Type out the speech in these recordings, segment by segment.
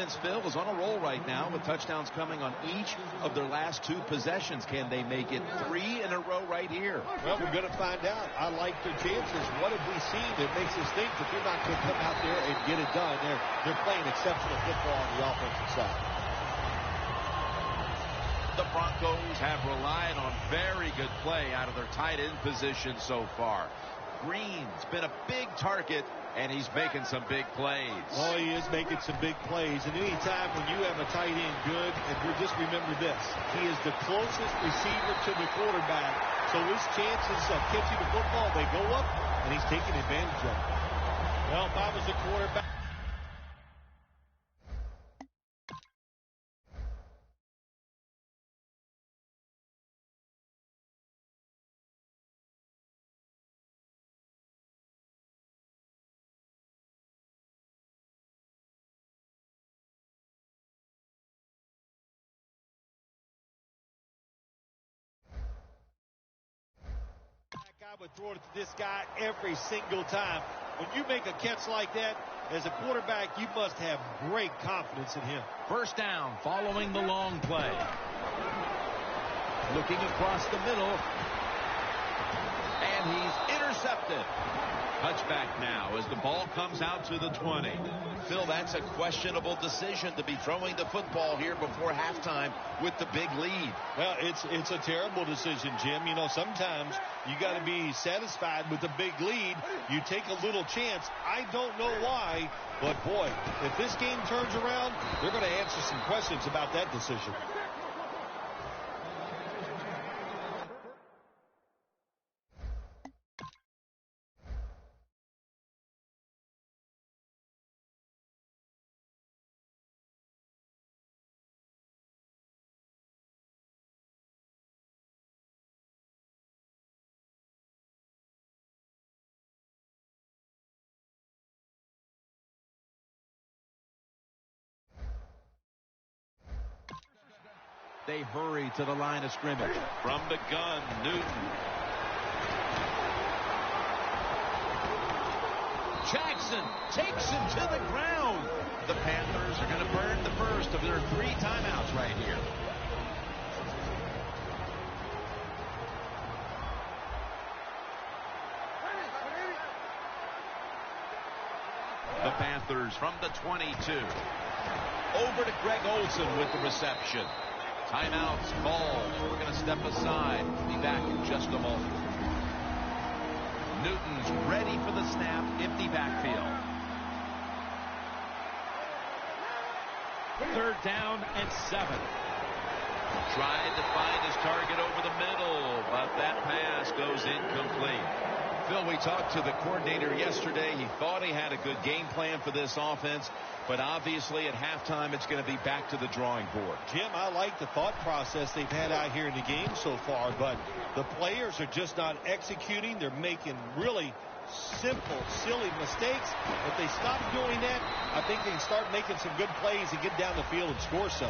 offense, Phil, is on a roll right now with touchdowns coming on each of their last 2 possessions. Can they make it 3 in a row right here? Well, we're going to find out. I like their chances. What have we seen that makes us think that they're not going to come out there and get it done? They're playing exceptional football on the offensive side. The Broncos have relied on very good play out of their tight end position so far. Green's been a big target, and he's making some big plays. Oh, he is making some big plays. And anytime when you have a tight end good, and just remember this, he is the closest receiver to the quarterback. So his chances of catching the football, they go up, and he's taking advantage of it. Well, if I was the quarterback, I would throw it to this guy every single time. When you make a catch like that, as a quarterback, you must have great confidence in him. First down following the long play. Looking across the middle. And he's intercepted. Touchback now as the ball comes out to the 20. Phil, that's a questionable decision to be throwing the football here before halftime with the big lead. Well, it's a terrible decision, Jim. You know, sometimes you got to be satisfied with the big lead. You take a little chance. I don't know why, but boy, if this game turns around, they're going to answer some questions about that decision. They hurry to the line of scrimmage. From the gun, Newton. Jackson takes him to the ground. The Panthers are going to burn the first of their 3 timeouts right here. The Panthers from the 22. Over to Greg Olsen with the reception. Timeouts called. We're going to step aside. Be back in just a moment. Newton's ready for the snap. Empty backfield. 3rd down and 7. Tried to find his target over the middle, but that pass goes incomplete. Phil, we talked to the coordinator yesterday. He thought he had a good game plan for this offense, but obviously at halftime it's going to be back to the drawing board. Jim, I like the thought process they've had out here in the game so far, but the players are just not executing. They're making really simple, silly mistakes. If they stop doing that, I think they can start making some good plays and get down the field and score some.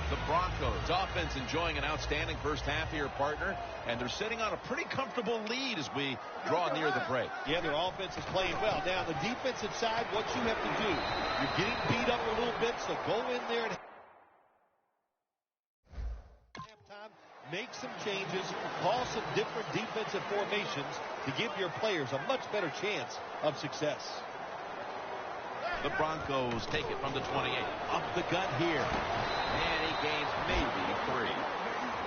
The Broncos offense enjoying an outstanding first half here, partner, and they're sitting on a pretty comfortable lead as we draw near the break. Yeah, their offense is playing well. Now, the defensive side, what you have to do, you're getting beat up a little bit, so go in there and halftime, make some changes, call some different defensive formations to give your players a much better chance of success. The Broncos take it from the 28. Up the gut here. And he gains maybe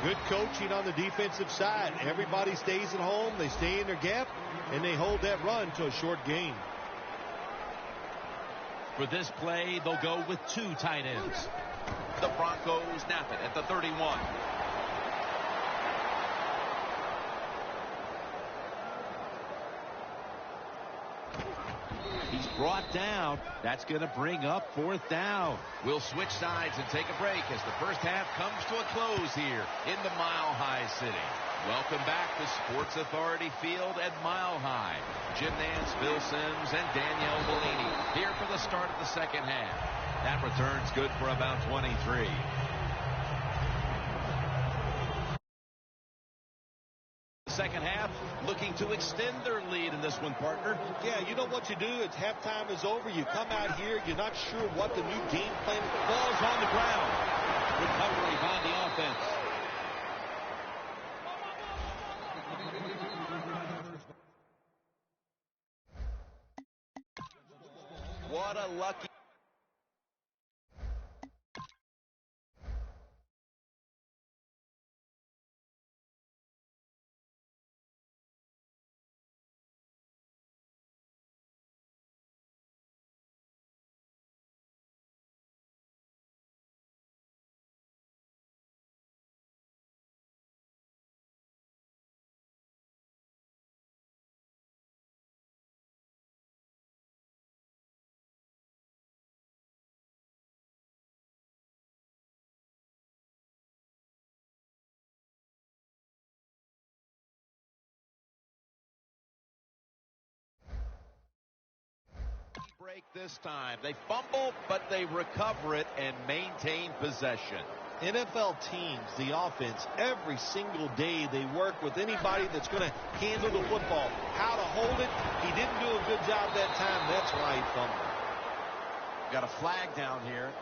3. Good coaching on the defensive side. Everybody stays at home. They stay in their gap, and they hold that run to a short gain. For this play, they'll go with 2 tight ends. The Broncos snap it at the 31. He's brought down. That's going to bring up 4th down. We'll switch sides and take a break as the first half comes to a close here in the Mile High City. Welcome back to Sports Authority Field at Mile High. Jim Nance, Phil Simms, and Danielle Bellini here for the start of the second half. That return's good for about 23. second half, looking to extend their lead in this one, partner. Yeah, you know what you do? It's halftime is over. You come out here. You're not sure what the new game plan is. Ball's on the ground. Recovery by the offense. What a lucky... break this time. They fumble, but they recover it and maintain possession. NFL teams, the offense, every single day they work with anybody that's going to handle the football. How to hold it. He didn't do a good job that time. That's why he fumbled. Got a flag down here.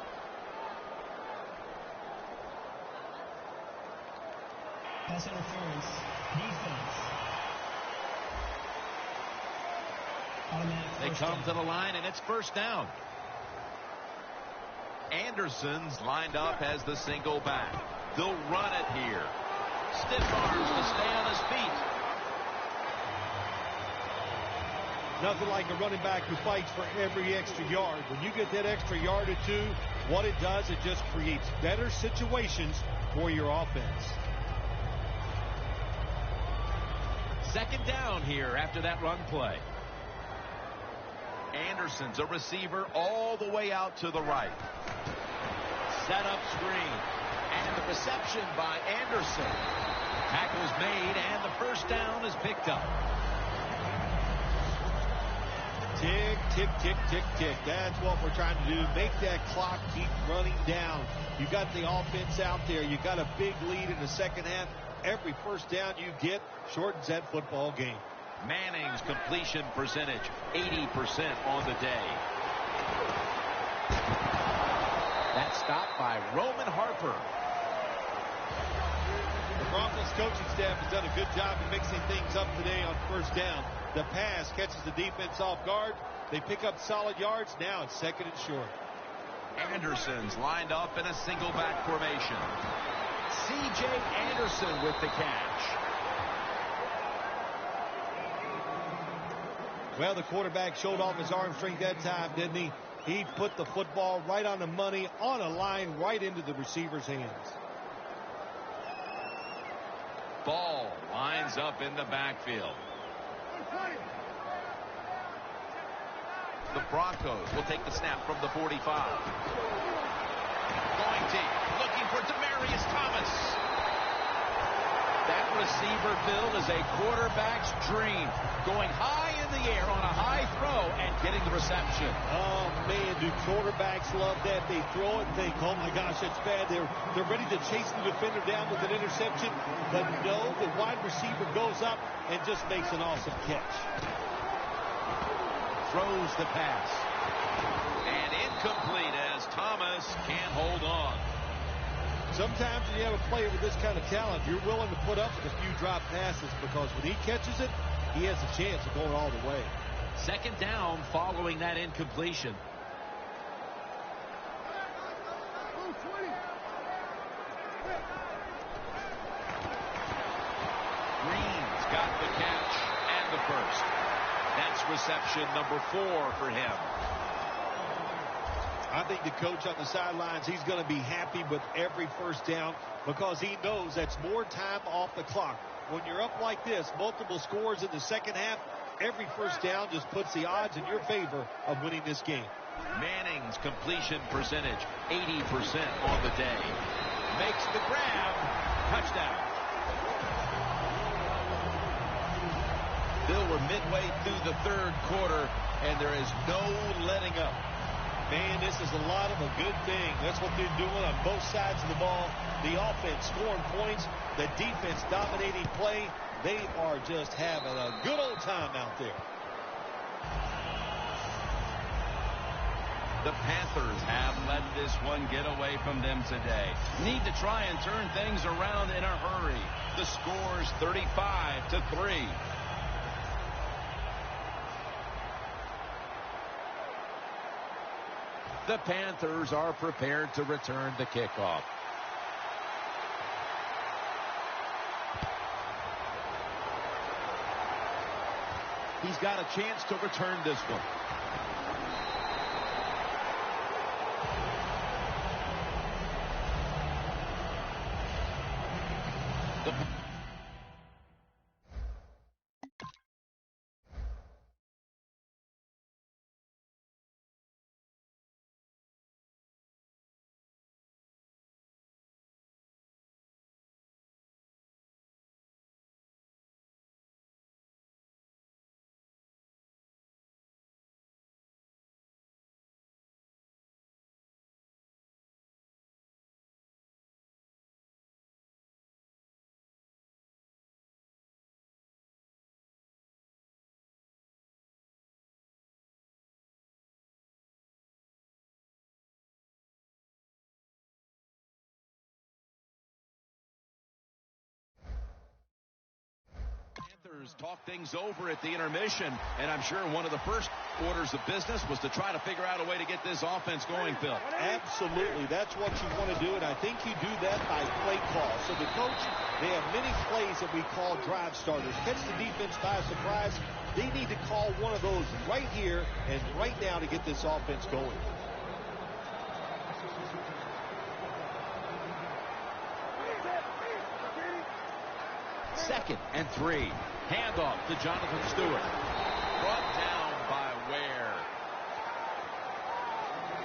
Pass interference. Defense. They come to the line, and it's first down. Anderson's lined up as the single back. They'll run it here. Stiff arms to stay on his feet. Nothing like a running back who fights for every extra yard. When you get that extra yard or two, what it does, it just creates better situations for your offense. Second down here after that run play. Anderson's a receiver all the way out to the right. Set up screen. And the reception by Anderson. Tackle's made, and the first down is picked up. Tick, tick, tick, tick, tick. That's what we're trying to do. Make that clock keep running down. You got the offense out there. You got a big lead in the second half. Every first down you get shortens that football game. Manning's completion percentage, 80% on the day. That stopped by Roman Harper. The Broncos coaching staff has done a good job of mixing things up today on first down. The pass catches the defense off guard. They pick up solid yards. Now it's second and short. Anderson's lined up in a single back formation. C.J. Anderson with the catch. Well, the quarterback showed off his arm strength that time, didn't he? He put the football right on the money, on a line, right into the receiver's hands. Ball lines up in the backfield. The Broncos will take the snap from the 45. Going deep, looking for Demaryius Thomas. That receiver, Bill, is a quarterback's dream. Going high in the air on a high throw and getting the reception. Oh, man, do quarterbacks love that. They throw it and think, oh, my gosh, that's bad. They're ready to chase the defender down with an interception. But no, the wide receiver goes up and just makes an awesome catch. Throws the pass. And incomplete as Thomas can't hold on. Sometimes when you have a player with this kind of talent, you're willing to put up with a few drop passes because when he catches it, he has a chance of going all the way. Second down following that incompletion. Green's got the catch and the first. That's reception number 4 for him. I think the coach on the sidelines, he's going to be happy with every first down because he knows that's more time off the clock. When you're up like this, multiple scores in the second half, every first down just puts the odds in your favor of winning this game. Manning's completion percentage, 80% on the day. Makes the grab. Touchdown. Bill, we're midway through the third quarter, and there is no letting up. Man, this is a lot of a good thing. That's what they're doing on both sides of the ball. The offense scoring points, the defense dominating play. They are just having a good old time out there. The Panthers have let this one get away from them today. Need to try and turn things around in a hurry. The score's 35-3. The Panthers are prepared to return the kickoff. He's got a chance to return this one. Talk things over at the intermission, and I'm sure one of the first orders of business was to try to figure out a way to get this offense going, Phil. Absolutely. That's what you want to do, and I think you do that by play call. So the coach, they have many plays that we call drive starters. Catch the defense by surprise. They need to call one of those right here and right now to get this offense going. Second and 3. Handoff to Jonathan Stewart. Brought down by Ware.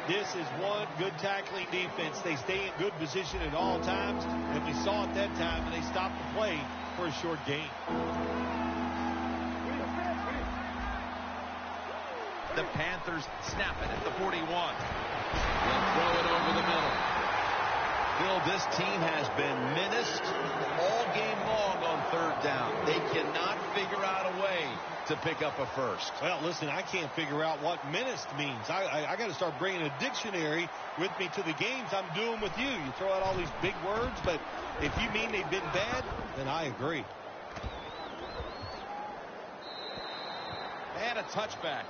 This is one good tackling defense. They stay in good position at all times, and we saw it that time, and they stopped the play for a short gain. The Panthers snap it at the 41. They'll throw it over the middle. Bill, this team has been menaced all game long on third down. They cannot figure out a way to pick up a first. Well, listen, I can't figure out what menaced means. I got to start bringing a dictionary with me to the games I'm doing with you. You throw out all these big words, but if you mean they've been bad, then I agree. And a touchback.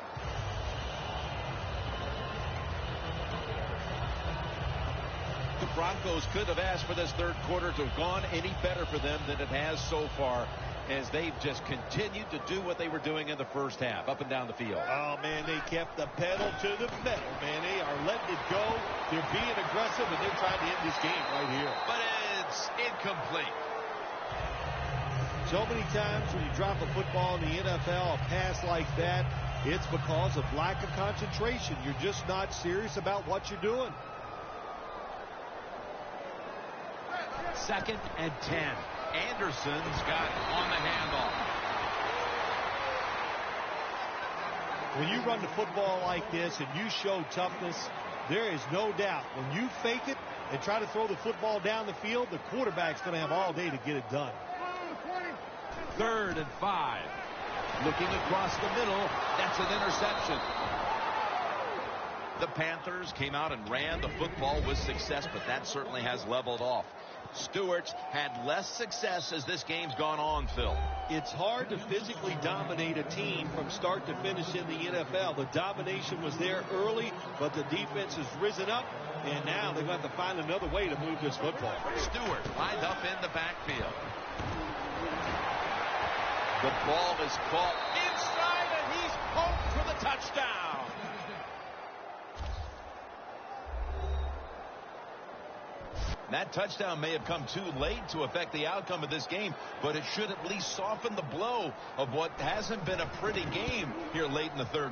The Broncos could have asked for this third quarter to have gone any better for them than it has so far, as they've just continued to do what they were doing in the first half, up and down the field. Oh, man, they kept the pedal to the metal, man. They are letting it go. They're being aggressive, and they're trying to end this game right here. But it's incomplete. So many times when you drop a football in the NFL, a pass like that, it's because of lack of concentration. You're just not serious about what you're doing. Second and 10. Anderson's got on the handoff. When you run the football like this and you show toughness, there is no doubt when you fake it and try to throw the football down the field, the quarterback's going to have all day to get it done. Third and 5. Looking across the middle. That's an interception. The Panthers came out and ran the football with success, but that certainly has leveled off. Stewart's had less success as this game's gone on, Phil. It's hard to physically dominate a team from start to finish in the NFL. The domination was there early, but the defense has risen up, and now they're going to have to find another way to move this football. Stewart lined up in the backfield. The ball is caught inside, and he's poked for the touchdown. That touchdown may have come too late to affect the outcome of this game, but it should at least soften the blow of what hasn't been a pretty game here late in the third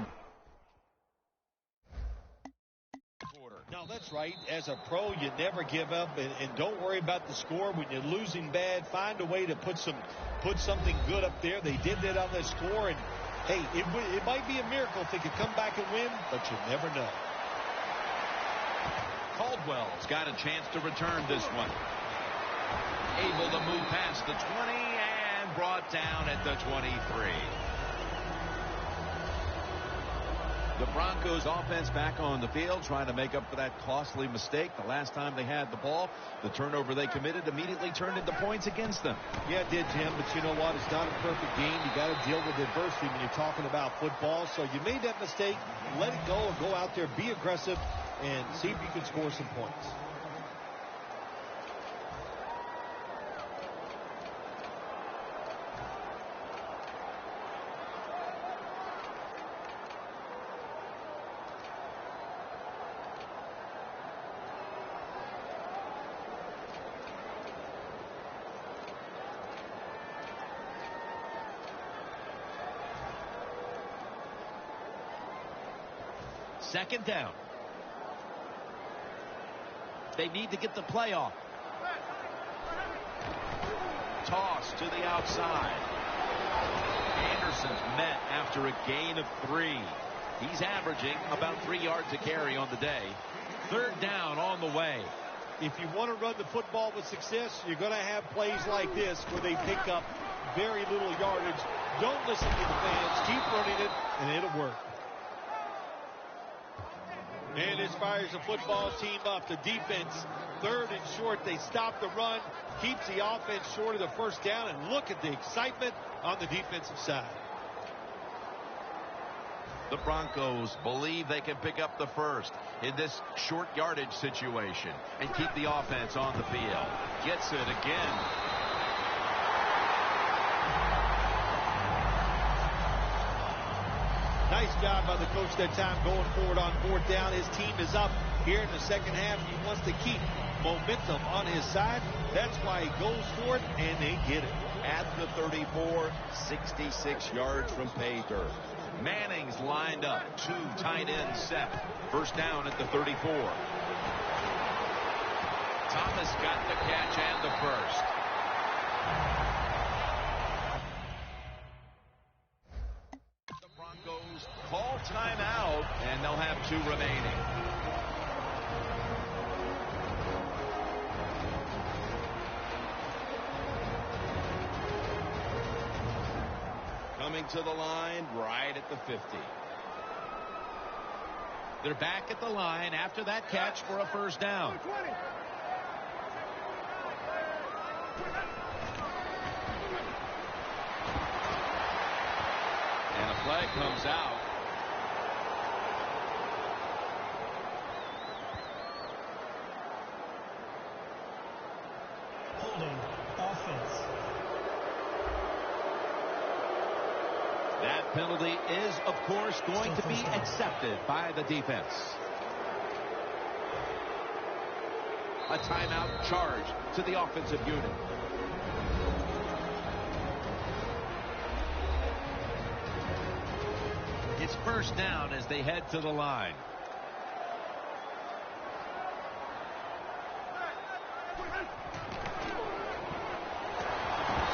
quarter. No, that's right. As a pro, you never give up, and don't worry about the score. When you're losing bad, find a way to put something good up there. They did that on the score, and hey, it might be a miracle if they could come back and win, but you never know. Caldwell's got a chance to return this one. Able to move past the 20 and and brought down at the 23. The Broncos offense back on the field trying to make up for that costly mistake the last time they had the ball. The turnover they committed immediately turned into points against them. Yeah, it did, Jim, but you know what? It's not a perfect game. You got to deal with adversity when you're talking about football. So you made that mistake, let it go, and go out there, be aggressive, and see if you can score some points. Second down. They need to get the play off. Toss to the outside. Anderson's met after a gain of 3. He's averaging about 3 yards a carry on the day. Third down on the way. If you want to run the football with success, you're going to have plays like this where they pick up very little yardage. Don't listen to the fans. Keep running it, and it'll work. And this fires the football team up. The defense, third and short. They stop the run, keeps the offense short of the first down, and look at the excitement on the defensive side. The Broncos believe they can pick up the first in this short yardage situation and keep the offense on the field. Gets it again. Nice job by the coach that time going forward on fourth down. His team is up here in the second half. He wants to keep momentum on his side. That's why he goes for it, and they get it. At the 34, 66 yards from pay dirt. Manning's lined up. 2 tight ends set. First down at the 34. Thomas got the catch and the first. The Broncos call timeout, and they'll have 2 remaining. Coming to the line right at the 50. They're back at the line after that catch for a first down. And a flag comes out. Holding offense. That penalty is, of course, going to be accepted by the defense. A timeout charge to the offensive unit. It's first down as they head to the line.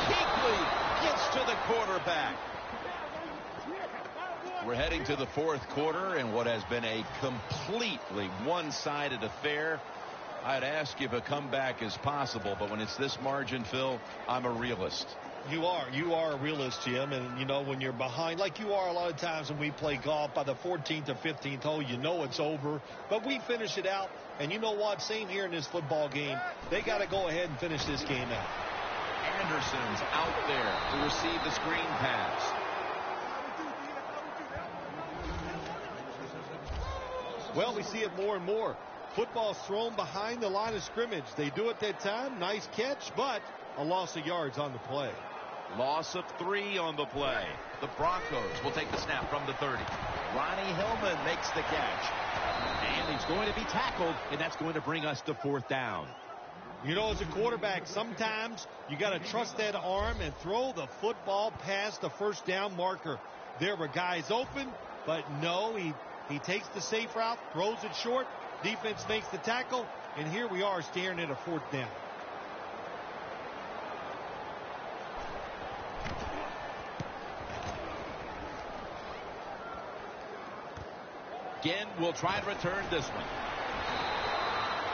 Kuechly gets to the quarterback. We're heading to the fourth quarter in what has been a completely one-sided affair. I'd ask if a comeback is possible, but when it's this margin, Phil, I'm a realist. You are a realist, Jim, and you know when you're behind, like you are a lot of times when we play golf, by the 14th or 15th hole, you know it's over, but we finish it out, and you know what, same here in this football game, they got to go ahead and finish this game out. Anderson's out there to receive the screen pass. Well, we see it more and more. Football's thrown behind the line of scrimmage. They do it that time. Nice catch, but a loss of yards on the play. Loss of 3 on the play. The Broncos will take the snap from the 30. Ronnie Hillman makes the catch. And he's going to be tackled, and that's going to bring us to fourth down. You know, as a quarterback, sometimes you got to trust that arm and throw the football past the first down marker. There were guys open, but no, he takes the safe route, throws it short. Defense makes the tackle, and here we are staring at a fourth down. Again, we'll try to return this one.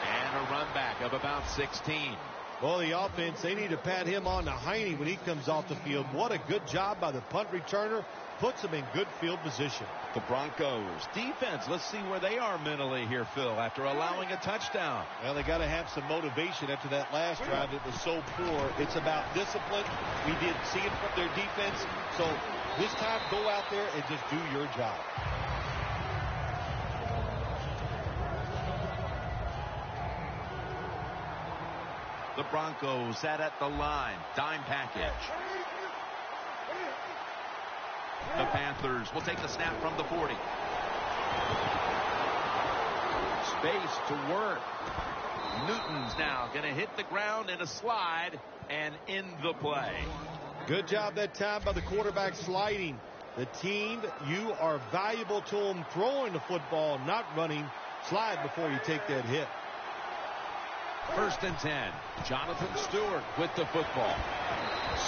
And a run back of about 16. Well, the offense, they need to pat him on the hiney when he comes off the field. What a good job by the punt returner. Puts him in good field position. The Broncos defense, let's see where they are mentally here, Phil, after allowing a touchdown. Well, they got to have some motivation after that last drive. It was so poor. It's about discipline. We didn't see it from their defense. So this time, go out there and just do your job. The Broncos sat at the line. Dime package. The Panthers will take the snap from the 40. Space to work. Newton's now going to hit the ground in a slide and in the play. Good job that time by the quarterback sliding. The team, you are valuable to them throwing the football, not running. Slide before you take that hit. 1st and 10. Jonathan Stewart with the football.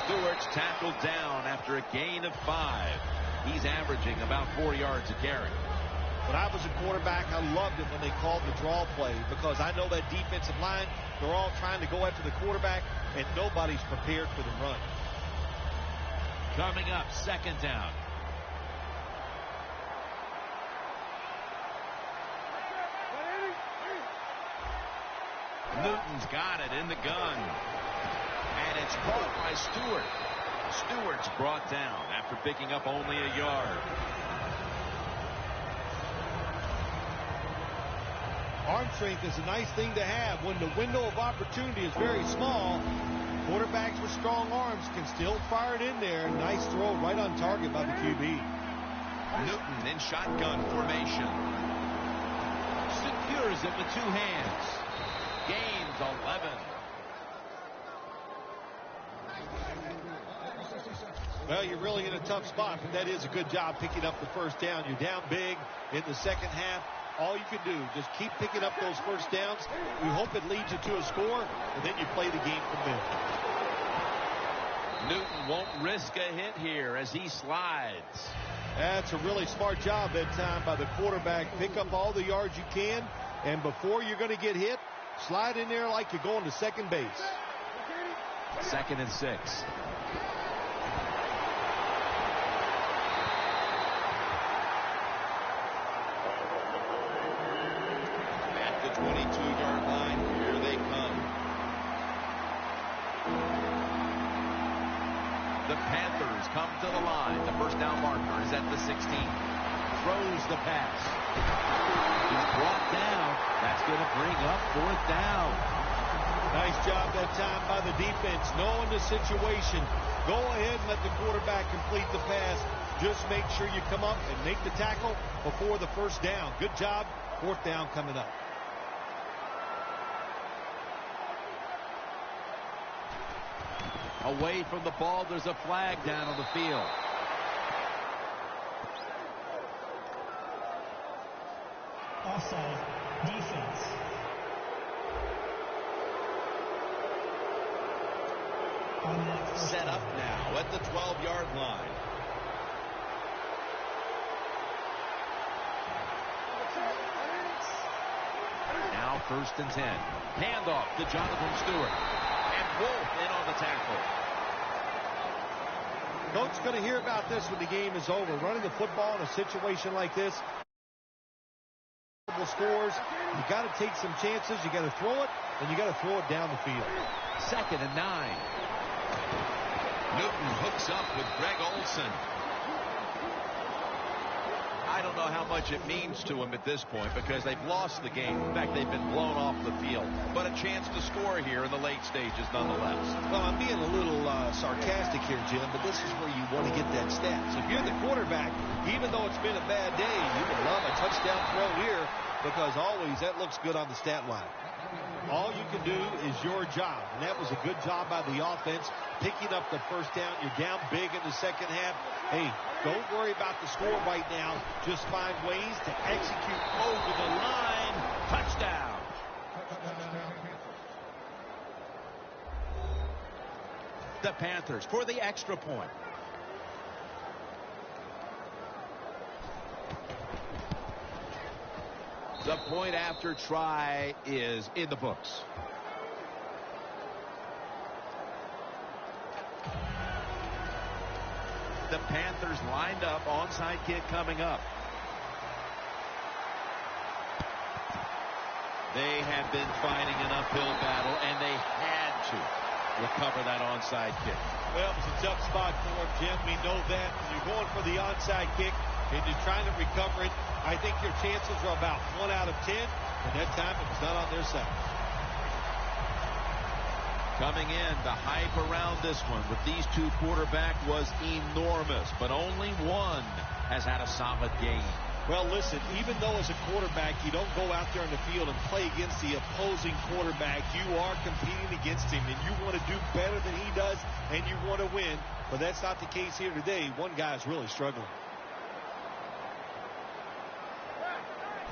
Stewart's tackled down after a gain of 5. He's averaging about 4 yards a carry. When I was a quarterback, I loved it when they called the draw play because I know that defensive line, they're all trying to go after the quarterback, and nobody's prepared for the run. Coming up, 2nd down. Newton's got it in the gun. And it's caught by Stewart. Stewart's brought down after picking up only a yard. Arm strength is a nice thing to have. When the window of opportunity is very small, quarterbacks with strong arms can still fire it in there. Nice throw right on target by the QB. Newton in shotgun formation. Secures it with 2 hands. Gains 11. Well, you're really in a tough spot, but that is a good job picking up the 1st down. You're down big in the 2nd half. All you can do, just keep picking up those 1st downs. We hope it leads you to a score, and then you play the game from there. Newton won't risk a hit here as he slides. That's a really smart job that time by the quarterback. Pick up all the yards you can, and before you're going to get hit, slide in there like you're going to second base. 2nd and 6. At the 22-yard line, here they come. The Panthers come to the line. The 1st down marker is at the 16. Throws the pass. He's brought down. That's going to bring up 4th down. Nice job that time by the defense. Knowing the situation, go ahead and let the quarterback complete the pass. Just make sure you come up and make the tackle before the 1st down. Good job. 4th down coming up. Away from the ball, there's a flag down on the field. Offside. Defense. On that Set up now at the 12-yard line. Now 1st and 10. Handoff to Jonathan Stewart. And Wolf in on the tackle. Coach is going to hear about this when the game is over. Running the football in a situation like this, scores, you got to take some chances. You got to throw it, and you got to throw it down the field. 2nd and 9. Newton hooks up with Greg Olsen. I don't know how much it means to him at this point because they've lost the game. In fact, they've been blown off the field. But a chance to score here in the late stages nonetheless. Well, I'm being a little sarcastic here, Jim, but this is where you want to get that stat. So if you're the quarterback, even though it's been a bad day, you would love a touchdown throw here because always that looks good on the stat line. All you can do is your job, and that was a good job by the offense, picking up the 1st down. You're down big in the 2nd half. Hey, don't worry about the score right now. Just find ways to execute over the line. Touchdown. The Panthers for the extra point. The point after try is in the books. Panthers lined up. Onside kick coming up. They have been fighting an uphill battle, and they had to recover that onside kick. Well, it's a tough spot for him, Jim. We know that. When you're going for the onside kick and you're trying to recover it, I think your chances are about 1 out of 10, and that time it was not on their side. Coming in, the hype around this one with these two quarterbacks was enormous, but only one has had a solid game. Well, listen, even though as a quarterback you don't go out there in the field and play against the opposing quarterback, you are competing against him, and you want to do better than he does, and you want to win. But that's not the case here today. One guy's really struggling.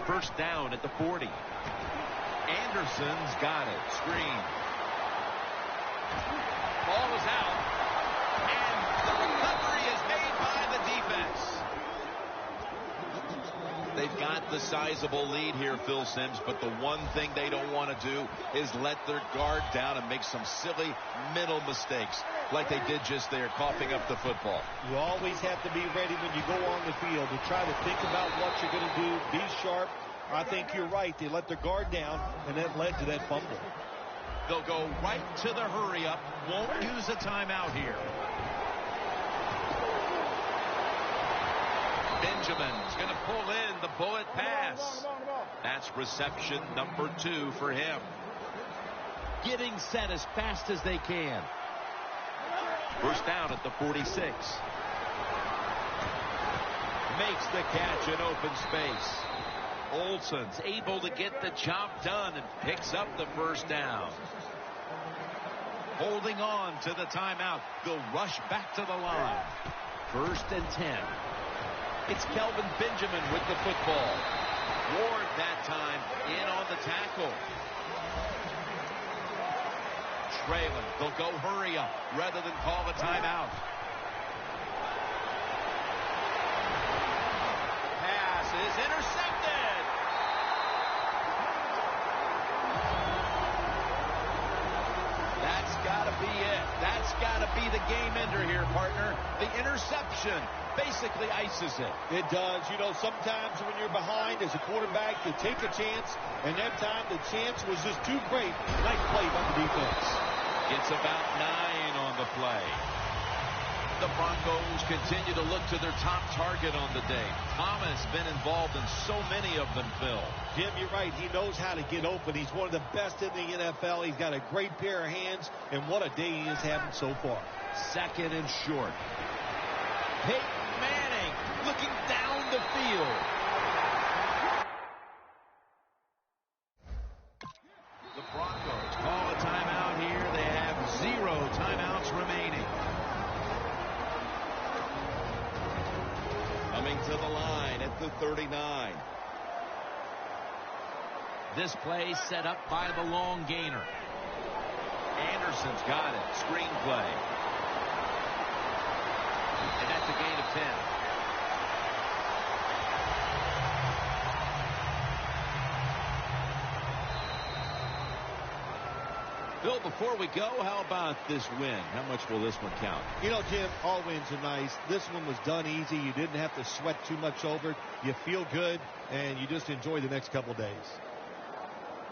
First down at the 40. Anderson's got it. Screen. Ball is out, and the recovery is made by the defense. They've got the sizable lead here, Phil Simms, but the one thing they don't want to do is let their guard down and make some silly middle mistakes like they did just there, coughing up the football. You always have to be ready when you go on the field to try to think about what you're going to do, be sharp. I think you're right. They let their guard down, and that led to that fumble. They'll go right to the hurry-up. Won't use a timeout here. Benjamin's going to pull in the bullet pass. That's reception number 2 for him. Getting set as fast as they can. First down at the 46. Makes the catch in open space. Olsen's able to get the job done and picks up the first down. Holding on to the timeout. They'll rush back to the line. First and 10. It's Kelvin Benjamin with the football. Ward that time in on the tackle. Trailing. They'll go hurry up rather than call a timeout. Pass is intercepted. That's got to be it. That's got to be the game ender here, partner. The interception basically ices it. It does. You know, sometimes when you're behind as a quarterback, you take a chance, and that time the chance was just too great. Nice play by the defense. It's about 9 on the play. The Broncos continue to look to their top target on the day. Thomas been involved in so many of them, Phil. Jim, you're right. He knows how to get open. He's one of the best in the NFL. He's got a great pair of hands, and what a day he is having so far. Second and short. Peyton Manning looking down the field. The Broncos call a timeout here. They have 0 timeouts remaining. Coming to the line at the 39. This play set up by the long gainer. Anderson's got it. Screen play. And that's a gain of 10. Bill, before we go, how about this win? How much will this one count? You know, Jim, all wins are nice. This one was done easy. You didn't have to sweat too much over it. You feel good, and you just enjoy the next couple of days.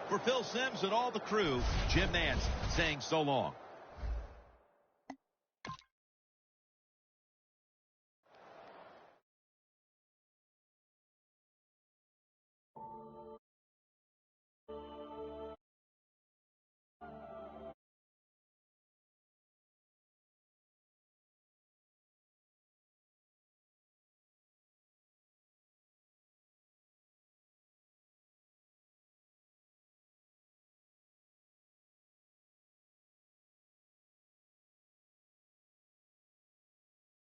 For Phil Simms and all the crew, Jim Nance saying so long.